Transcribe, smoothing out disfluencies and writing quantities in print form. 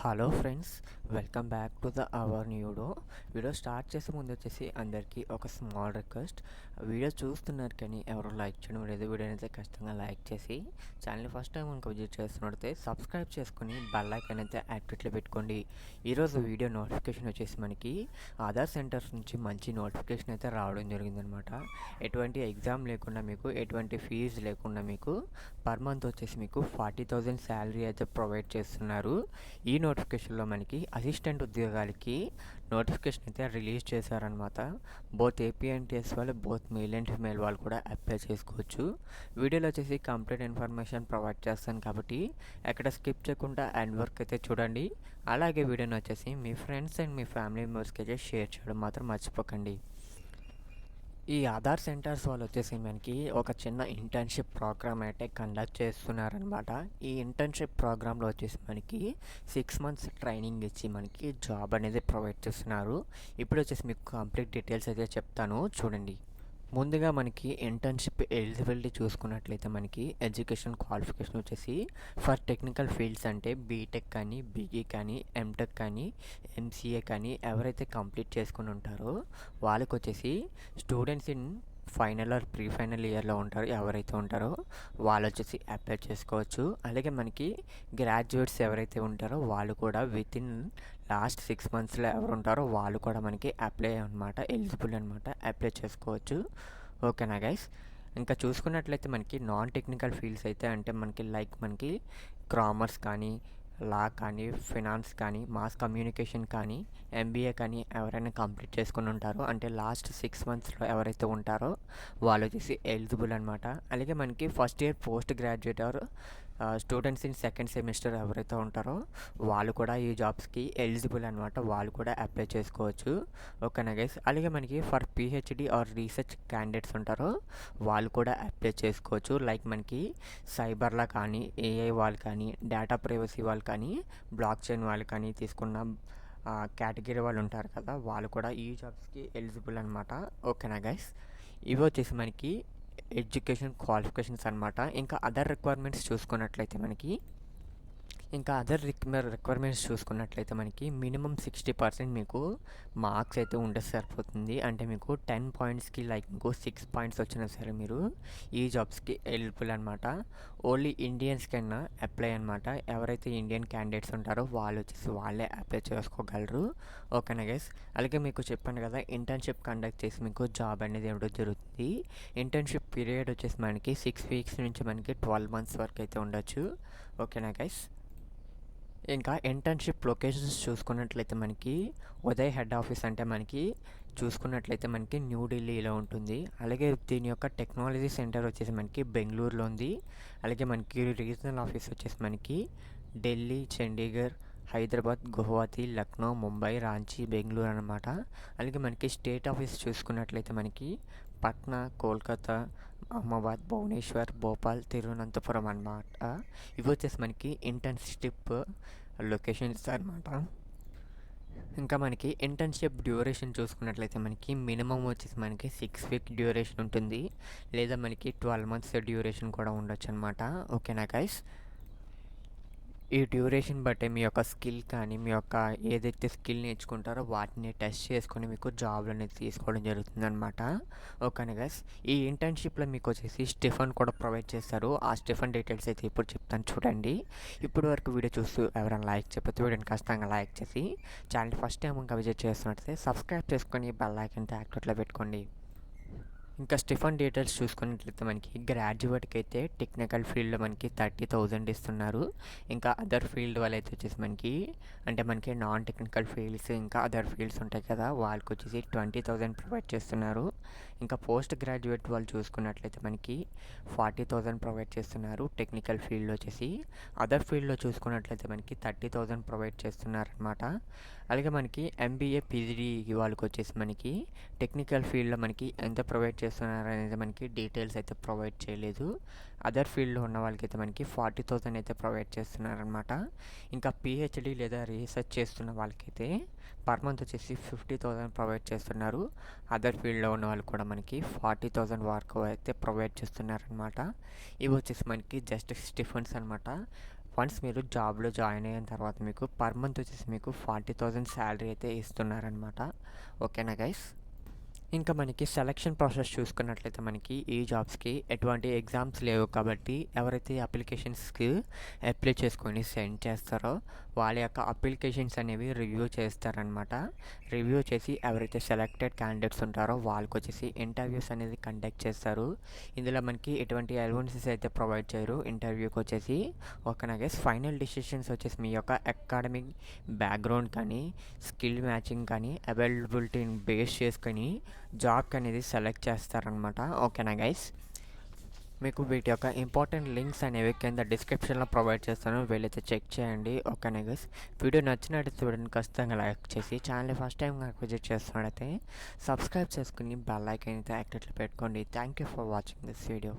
Hello friends, welcome back to our video start చేసే ముందు వచ్చేసి అందరికీ ఒక స్మాల్ రిక్వెస్ట్. వీడియో చూస్తున్నారు కానీ ఎవరు లైక్ చేయడం లేదు. వీడియో అయితే ఖచ్చితంగా లైక్ చేసి ఛానల్ని ఫస్ట్ టైం మనకు విజిట్ చేస్తున్నట్లయితే సబ్స్క్రైబ్ చేసుకుని బెల్ ఐకాన్ అయితే యాక్టివేట్లో పెట్టుకోండి. ఈరోజు వీడియో నోటిఫికేషన్ వచ్చేసి మనకి ఆధార్ సెంటర్స్ నుంచి మంచి నోటిఫికేషన్ అయితే రావడం జరిగిందనమాట. ఎటువంటి ఎగ్జామ్ లేకుండా మీకు ఎటువంటి ఫీజు లేకుండా మీకు పర్ మంత్ వచ్చేసి మీకు 40,000 శాలరీ అయితే ప్రొవైడ్ చేస్తున్నారు. ఈ నోటిఫికేషన్లో మనకి అసిస్టెంట్ ఉద్యోగాలకి నోటిఫికేషన్ అయితే రిలీజ్ చేశారనమాట. బోత్ ఏపీ అండ్ టీఎస్ వాళ్ళు, బోత్ మేల్ అండ్ ఫీమేల్ వాళ్ళు కూడా అప్లై చేసుకోవచ్చు. వీడియోలో వచ్చేసి కంప్లీట్ ఇన్ఫర్మేషన్ ప్రొవైడ్ చేస్తాను కాబట్టి ఎక్కడ స్కిప్ చేయకుండా ఎండ్ వర్క్ అయితే చూడండి. అలాగే వీడియోని వచ్చేసి మీ ఫ్రెండ్స్ అండ్ మీ ఫ్యామిలీ మెంబర్స్కి అయితే షేర్ చేయడం మాత్రం మర్చిపోకండి. ఈ ఆధార్ సెంటర్స్ వాళ్ళు వచ్చేసి మనకి ఒక చిన్న ఇంటర్న్షిప్ ప్రోగ్రామ్ అయితే కండక్ట్ చేస్తున్నారనమాట. ఈ ఇంటర్న్షిప్ ప్రోగ్రాంలో వచ్చేసి మనకి 6 months ట్రైనింగ్ ఇచ్చి మనకి జాబ్ అనేది ప్రొవైడ్ చేస్తున్నారు. ఇప్పుడు వచ్చేసి మీకు కంప్లీట్ డీటెయిల్స్ అయితే చెప్తాను, చూడండి. ముందుగా మనకి ఇంటర్న్షిప్ ఎలిజిబిలిటీ చూసుకున్నట్లయితే మనకి ఎడ్యుకేషన్ క్వాలిఫికేషన్ వచ్చేసి ఫర్ టెక్నికల్ ఫీల్డ్స్ అంటే బీటెక్ కానీ, బీఈ కానీ, ఎంటెక్ కానీ, ఎంసీఏ కానీ ఎవరైతే కంప్లీట్ చేసుకుని ఉంటారో వాళ్ళకి వచ్చేసి students in final or pre final ఇయర్లో ఉంటారు ఎవరైతే ఉంటారో వాళ్ళు వచ్చేసి అప్లై చేసుకోవచ్చు. అలాగే మనకి గ్రాడ్యుయేట్స్ ఎవరైతే ఉంటారో వాళ్ళు కూడా విత్ ఇన్ లాస్ట్ 6 monthsలో ఎవరు ఉంటారో వాళ్ళు కూడా మనకి అప్లై అనమాట, ఎలిజిబుల్ అనమాట, అప్లై చేసుకోవచ్చు. ఓకేనా గైస్? ఇంకా చూసుకున్నట్లయితే మనకి నాన్ టెక్నికల్ ఫీల్డ్స్ అయితే అంటే మనకి కామర్స్ కానీ, లా కానీ, ఫినాన్స్ కానీ, మాస్ కమ్యూనికేషన్ కానీ, ఎంబీఏ కానీ ఎవరైనా కంప్లీట్ చేసుకుని ఉంటారో అంటే లాస్ట్ 6 monthsలో ఎవరైతే ఉంటారో వాళ్ళు వచ్చేసి ఎలిజిబుల్ అనమాట. అలాగే మనకి first year post graduate or students in second semester ఎవరైతే ఉంటారో వాళ్ళు కూడా ఈ జాబ్స్కి ఎలిజిబుల్ అనమాట, వాళ్ళు కూడా అప్లై చేసుకోవచ్చు. ఓకేనా గైస్? అలాగే మనకి for PhD or research candidates ఉంటారో వాళ్ళు కూడా అప్లై చేసుకోవచ్చు. లైక్ మనకి సైబర్లా కానీ, ఏఐ వాళ్ళు కానీ, డేటా ప్రైవసీ వాళ్ళు కానీ, బ్లాక్ చైన్ వాళ్ళు కానీ తీసుకున్న కేటగిరీ వాళ్ళు ఉంటారు కదా, వాళ్ళు కూడా ఈ జాబ్స్కి ఎలిజిబుల్ అనమాట. ఓకేనా గైస్? ఇవి వచ్చేసి మనకి ఎడ్యుకేషన్ క్వాలిఫికేషన్స్ అనమాట. ఇంకా అదర్ రిక్వైర్మెంట్స్ చూసుకున్నట్లయితే మనకి మినిమం 60% మీకు మార్క్స్ అయితే ఉంటే సరిపోతుంది. అంటే మీకు 10 pointsకి లైక్ మీకు 6 points వచ్చినా సరే మీరు ఈ జాబ్స్కి ఎలిజిబుల్ అనమాట. ఓన్లీ ఇండియన్స్ కన్నా అప్లై అనమాట. ఎవరైతే ఇండియన్ క్యాండిడేట్స్ ఉంటారో వాళ్ళు వచ్చేసి వాళ్ళే అప్లై చేసుకోగలరు. ఓకేనా గైస్? అలాగే మీకు చెప్పాను కదా, ఇంటర్న్షిప్ కండక్ట్ చేసి మీకు జాబ్ అనేది ఇవ్వడం జరుగుతుంది. ఇంటర్న్షిప్ పీరియడ్ వచ్చేసి మనకి 6 weeks నుంచి మనకి 12 months వరకు అయితే ఉండొచ్చు. ఓకేనా గైస్? ఇంకా ఇంటర్న్షిప్ లొకేషన్స్ చూసుకున్నట్లయితే మనకి ఉదయ్ హెడ్ ఆఫీస్ అంటే మనకి చూసుకున్నట్లయితే మనకి న్యూఢిల్లీలో ఉంటుంది. అలాగే దీని యొక్క టెక్నాలజీ సెంటర్ వచ్చేసి మనకి బెంగళూరులో ఉంది. అలాగే మనకి రీజనల్ ఆఫీస్ వచ్చేసి మనకి ఢిల్లీ, చండీగఢ్, హైదరాబాద్, గువాహతి, లక్నో, ముంబై, రాంచీ, బెంగళూరు అనమాట. అలాగే మనకి స్టేట్ ఆఫీస్ చూసుకున్నట్లయితే మనకి పట్నా, కోల్కతా, అహ్మదాబాద్, భువనేశ్వర్, భోపాల్, తిరువనంతపురం అన్నమాట. ఇవి వచ్చేసి మనకి ఇంటర్న్షిప్ లొకేషన్స్ అనమాట. ఇంకా మనకి ఇంటర్న్షిప్ డ్యూరేషన్ చూసుకున్నట్లయితే మనకి మినిమం వచ్చేసి మనకి 6 week డ్యూరేషన్ ఉంటుంది, లేదా మనకి 12 months డ్యూరేషన్ కూడా ఉండొచ్చు అనమాట. ఓకేనా గైస్? ఈ డ్యూరేషన్ బట్టి మీ యొక్క స్కిల్ కానీ, మీ యొక్క ఏదైతే స్కిల్ నేర్చుకుంటారో వాటిని టెస్ట్ చేసుకొని మీకు జాబ్లు అనేది తీసుకోవడం జరుగుతుంది అనమాట. ఓకేనా గైస్? ఈ ఇంటర్న్షిప్లో మీకు వచ్చేసి స్టిఫన్ కూడా ప్రొవైడ్ చేస్తారు. ఆ స్టిఫన్ డీటెయిల్స్ అయితే ఇప్పుడు చెప్తాను, చూడండి. ఇప్పుడు వరకు వీడియో చూస్తూ ఎవరైనా లైక్ చెప్పితే వీడియోని ఖచ్చితంగా లైక్ చేసి ఛానల్ ఫస్ట్ టైం ఇంకా విజిట్ చేస్తున్నట్లయితే సబ్స్క్రైబ్ చేసుకొని బెల్ ఐకాన్ యాక్టివేట్లో పెట్టుకోండి. ఇంకా స్టిఫన్ డీటెయిల్స్ చూసుకున్నట్లయితే మనకి గ్రాడ్యుయేట్కి అయితే టెక్నికల్ ఫీల్డ్లో మనకి 30,000 ఇస్తున్నారు. ఇంకా అదర్ ఫీల్డ్ వాళ్ళైతే వచ్చేసి మనకి నాన్ టెక్నికల్ ఫీల్డ్స్ ఇంకా అదర్ ఫీల్డ్స్ ఉంటాయి కదా, వాళ్ళకి వచ్చేసి 20,000 ప్రొవైడ్ చేస్తున్నారు. ఇంకా పోస్ట్ గ్రాడ్యుయేట్ వాళ్ళు చూసుకున్నట్లయితే మనకి 40,000 ప్రొవైడ్ చేస్తున్నారు టెక్నికల్ ఫీల్డ్లో వచ్చేసి. అదర్ ఫీల్డ్లో చూసుకున్నట్లయితే మనకి 30,000 ప్రొవైడ్ చేస్తున్నారనమాట. అలాగే మనకి ఎంబీఏ, పీజీడీ వాళ్ళకి వచ్చేసి మనకి టెక్నికల్ ఫీల్డ్లో మనకి ఎంత ప్రొవైడ్ చేస్తున్నారు అనేది మనకి డీటెయిల్స్ అయితే ప్రొవైడ్ చేయలేదు. అదర్ ఫీల్డ్లో ఉన్న వాళ్ళకైతే మనకి 40,000 అయితే ప్రొవైడ్ చేస్తున్నారనమాట. ఇంకా పిహెచ్డి లేదా రీసెర్చ్ చేస్తున్న వాళ్ళకైతే పర్ మంత్ వచ్చేసి 50,000 ప్రొవైడ్ చేస్తున్నారు. అదర్ ఫీల్డ్లో ఉన్న వాళ్ళు కూడా మనకి 40,000 వరకు అయితే ప్రొవైడ్ చేస్తున్నారనమాట. ఇవి వచ్చేసి మనకి జస్ట్ స్టిఫన్స్ అనమాట. వన్స్ మీరు జాబ్లో జాయిన్ అయిన తర్వాత మీకు పర్ మంత్ వచ్చేసి మీకు 40,000 శాలరీ అయితే ఇస్తున్నారనమాట. ఓకేనా గైస్? ఇంకా మనకి సెలక్షన్ ప్రాసెస్ చూసుకున్నట్లయితే మనకి ఈ జాబ్స్కి ఎటువంటి ఎగ్జామ్స్ లేవు కాబట్టి ఎవరైతే అప్లికేషన్స్కి అప్లై చేసుకొని సెండ్ చేస్తారో వాళ్ళ యొక్క అప్లికేషన్స్ అనేవి రివ్యూ చేస్తారనమాట. రివ్యూ చేసి ఎవరైతే సెలెక్టెడ్ క్యాండిడేట్స్ ఉంటారో వాళ్ళకి వచ్చేసి ఇంటర్వ్యూస్ అనేది కండక్ట్ చేస్తారు. ఇందులో మనకి ఎటువంటి అలవెన్సెస్ అయితే ప్రొవైడ్ చేయరు ఇంటర్వ్యూకి వచ్చేసి. ఓకేనా గైస్? ఫైనల్ డిసిషన్స్ వచ్చేసి మీ యొక్క అకాడమిక్ బ్యాక్గ్రౌండ్ కానీ స్కిల్ మ్యాచింగ్ కానీ అవైలబిలిటీని బేస్ చేసుకొని జాబ్కి అనేది సెలెక్ట్ చేస్తారనమాట. ఓకేనా గైస్? మీకు వీటి యొక్క ఇంపార్టెంట్ లింక్స్ అనేవి కింద డిస్క్రిప్షన్లో ప్రొవైడ్ చేస్తాను, వీలైతే చెక్ చేయండి. ఓకేనా గైస్? వీడియో నచ్చినట్టు వీడియోని ఖచ్చితంగా లైక్ చేసి ఛానల్ని ఫస్ట్ టైం కనుక విజిట్ చేస్తున్నట్టయితే సబ్స్క్రైబ్ చేసుకుని బెల్ ఐకాన్ అయితే యాక్టివ్లో పెట్టుకోండి. Thank you for watching this video.